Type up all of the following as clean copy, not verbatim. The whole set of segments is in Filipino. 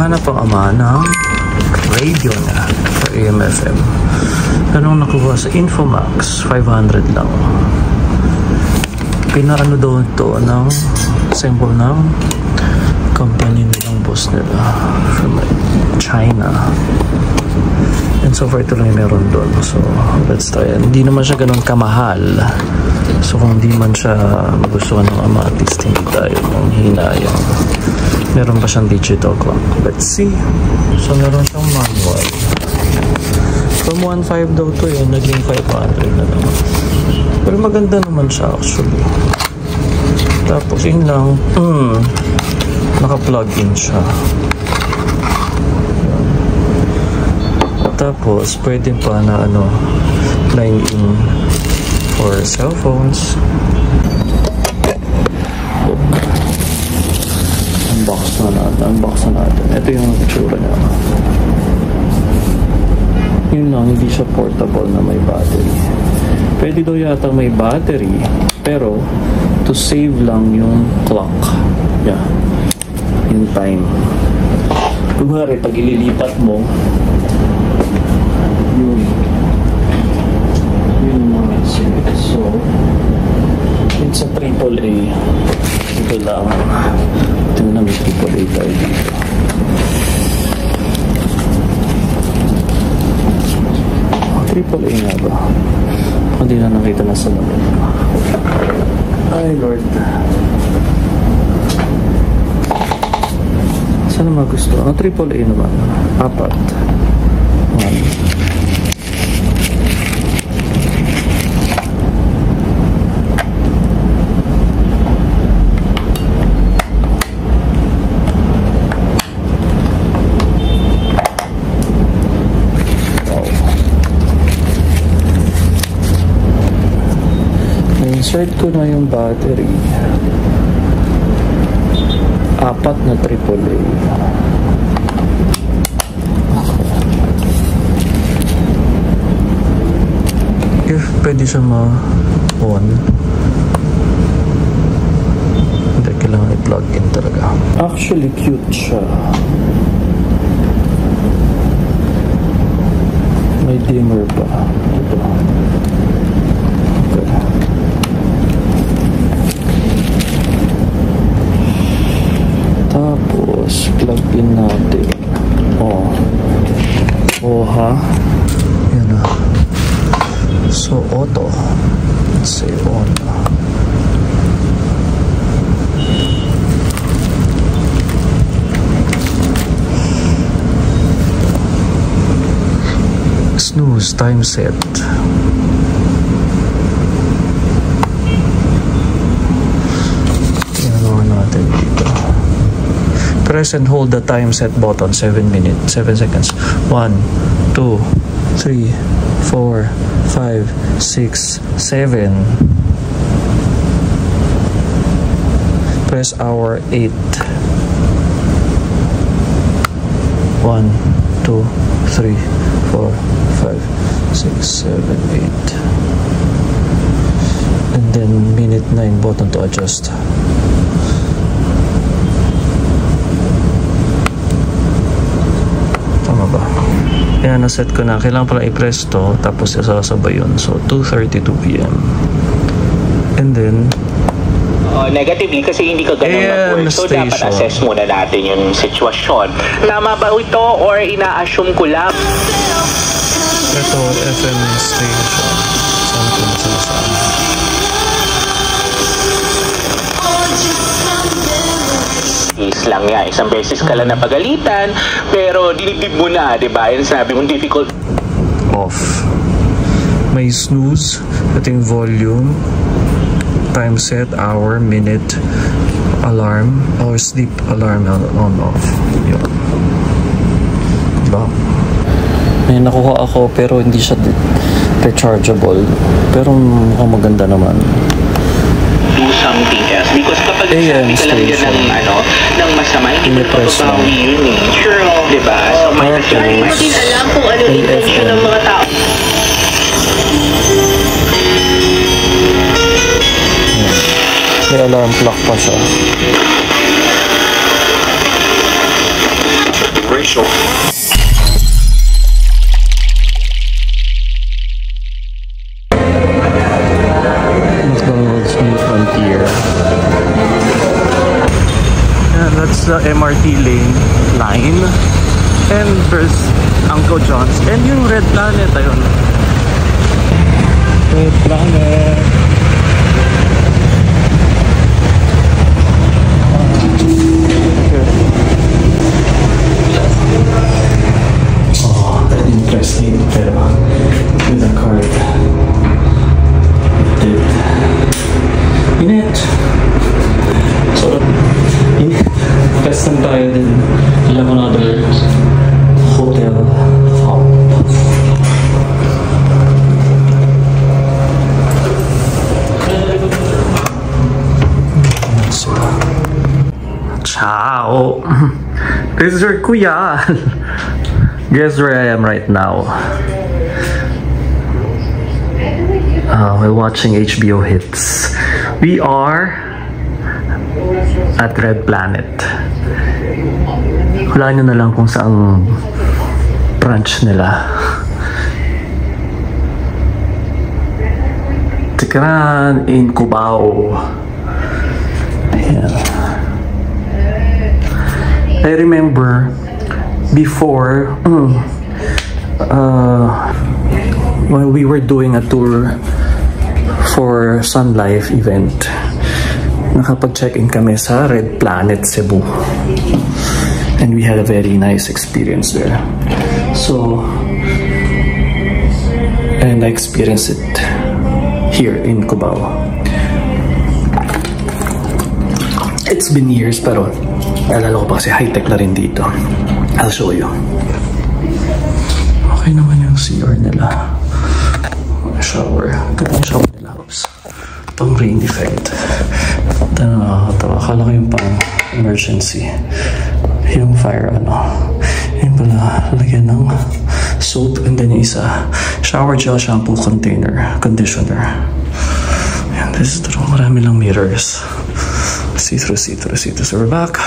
Naghahanap ang ama ng radio na for AM/FM. Anong nakuha sa Infomax? 500 lang. Pinaano daw ito ng symbol ng company nilang boss nila from China. And so far, ito lang yung meron doon. So, let's try. Hindi naman siya ganun kamahal. So, kung hindi man siya magustuhan ng ama, at least hindi tayo ng hinayang. Meron pa siyang digital clock. Let's see. So, meron siyang manual. From 1.5 daw to eh. Naging 500 na naman. Pero maganda naman siya actually. Tapos, yun lang. Naka-plug in siya. Tapos, pwede pa na line in for cellphones. Unbox na natin. Ito yung itsura niya. Yun lang, hindi siya portable na may battery. Pwede daw yata may battery, pero to save lang yung clock. Yeah. Yung time. Kumari, pag ililipat mo, yun mga so it's a AAA. Ito lang. Ito na may AAA tayo dito. AAA nga ba? Hindi na nakita na sa lamin. Ay Lord. Sana magusto? Ang AAA naman. 4. 1. Insert ko na yung battery. 4 na AAA. If pwede siya ma-on, hindi kailangan i-plug in talaga. Actually cute siya. May dimmer pa. Ito. Tapos, plug in natin. Ha? Yan na. So, auto. Let's say on. Snooze, time set. Press and hold the time set button 7 seconds. 1, 2, 3, 4, 5, 6, 7. Press hour 8. 1, 2, 3, 4, 5, 6, 7, 8. And then minute 9 button to adjust. Ayan, naset ko na. Kailangan pala i-press to, tapos sasabay yun. So, 2:32 p.m. And then, negatively kasi hindi ka ganun mag-work. So, dapat assess muna natin yung sitwasyon. Tama ba ito or ina-assume ko lang? Ito, FM station. Something sasama. Lang yan. Isang beses ka lang napagalitan, pero dinibdib mo na, diba? Yan sabi mo, difficult. Off. May snooze, ito yung volume, time set, hour, minute, alarm, or sleep alarm on off. Yun. Diba? May nakuha ako, pero hindi siya rechargeable. Pero mukhang maganda naman. Do something else because kapag sabi ka lang yun ng masama, hindi mo papabawi yun eh. Sure, diba? So, may hindi mo din alam kung ano yung intention ng mga tao. May alarm clock pa siya. serbisyo. McDonald's New Frontier. Yeah, that's the MRT line. And there's Uncle John's. And yung Red Planet, ayun. Red Planet. Oh, that interesting. Pero with a card. Init. So, best time tayo din. Alam mo another hotel hop. Ciao. This is your kuya. Guess where I am right now? We're watching HBO Hits. We are at Red Planet. Hulaan nyo na lang kung saang branch nila. Tikran in Cubao. Ayan. I remember before when we were doing a tour for Sun Life event, nakapag-check-in kami sa Red Planet Cebu, and we had a very nice experience there. So, and I experienced it here in Cubao. It's been years, pero alala ko pa kasi high-tech na rin dito. I'll show you. Okay naman yung CR nila. Shower. Ganda yung shower nila. Oops. Pang rain effect. Nakakatawa. Akala ko yung pang emergency. Yung fire Yung pala, lagyan ng soap. And then yung isa, shower gel, shampoo, conditioner. And this is the room. Marami lang mirrors. See-through. So we're back.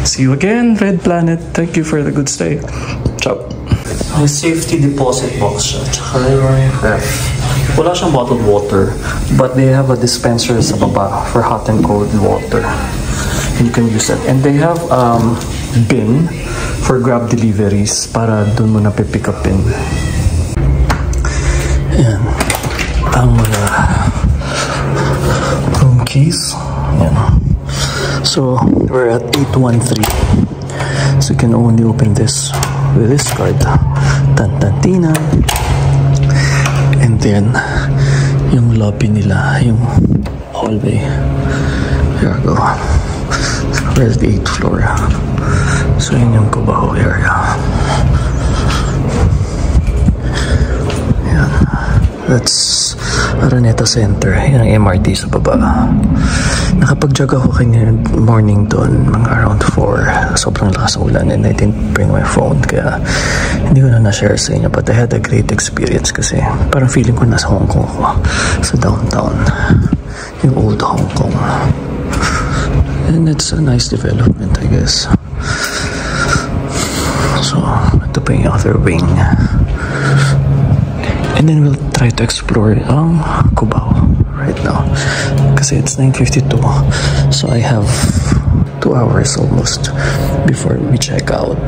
See you again, Red Planet. Thank you for the good stay. Ciao. May safety deposit box siya. Tsaka yung ref. Wala siyang bottled water, but they have a dispenser sa baba for hot and cold water. And you can use that. And they have bin for grab deliveries para dun mo na pipick upin. Ayan. Ang mga room keys. Ayan. So, we're at 813. So, you can only open this with this card. Tantantina. And then, yung lobby nila, yung hallway. Here we go. Where's the 8th floor? So, yun yung Cubao area. Yan. That's Araneta Center. Yan ang MRT sa baba. Nakapag-jog ako kanina morning doon, mga around 4. Sobrang lakas ng ulan and I didn't bring my phone. Kaya hindi ko na na-share sa inyo. But I had a great experience kasi parang feeling ko nasa Hong Kong ko. Sa downtown. Yung old Hong Kong. And it's a nice development, I guess. So, ito pa yung other wing. And then we'll try to explore Cubao right now. Kasi it's 9:52. So I have 2 hours almost before we check out.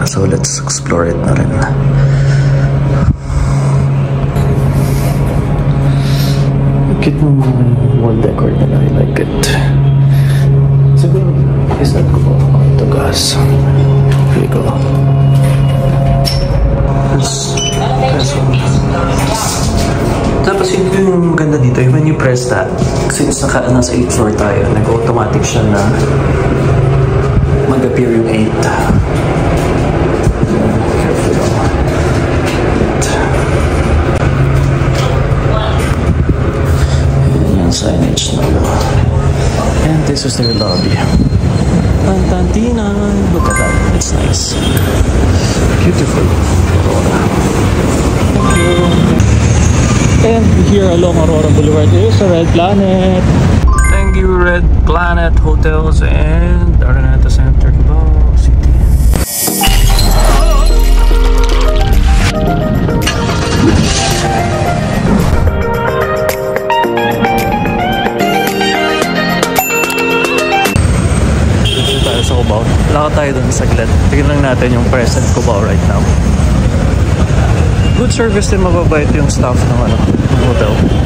So let's explore it na rin. Cute mo mga wall decor nila. I like it. Siguro, is that Cubao? Ito gas. Here we go. Tapos yung maganda dito, when you press that, since nasa 8th floor tayo, nag-automatic siya na mag-appear yung 8. Ayan yung signage na yun. And this is their lobby. Tantantina! Look at that, it's nice. Beautiful. Thank you. And here along Aurora Boulevard is a Red Planet. Thank you, Red Planet Hotels and Araneta Center, Cubao City. saglit. Tingnan lang natin yung present Cubao right now. Good service din, mababait yung staff ng hotel.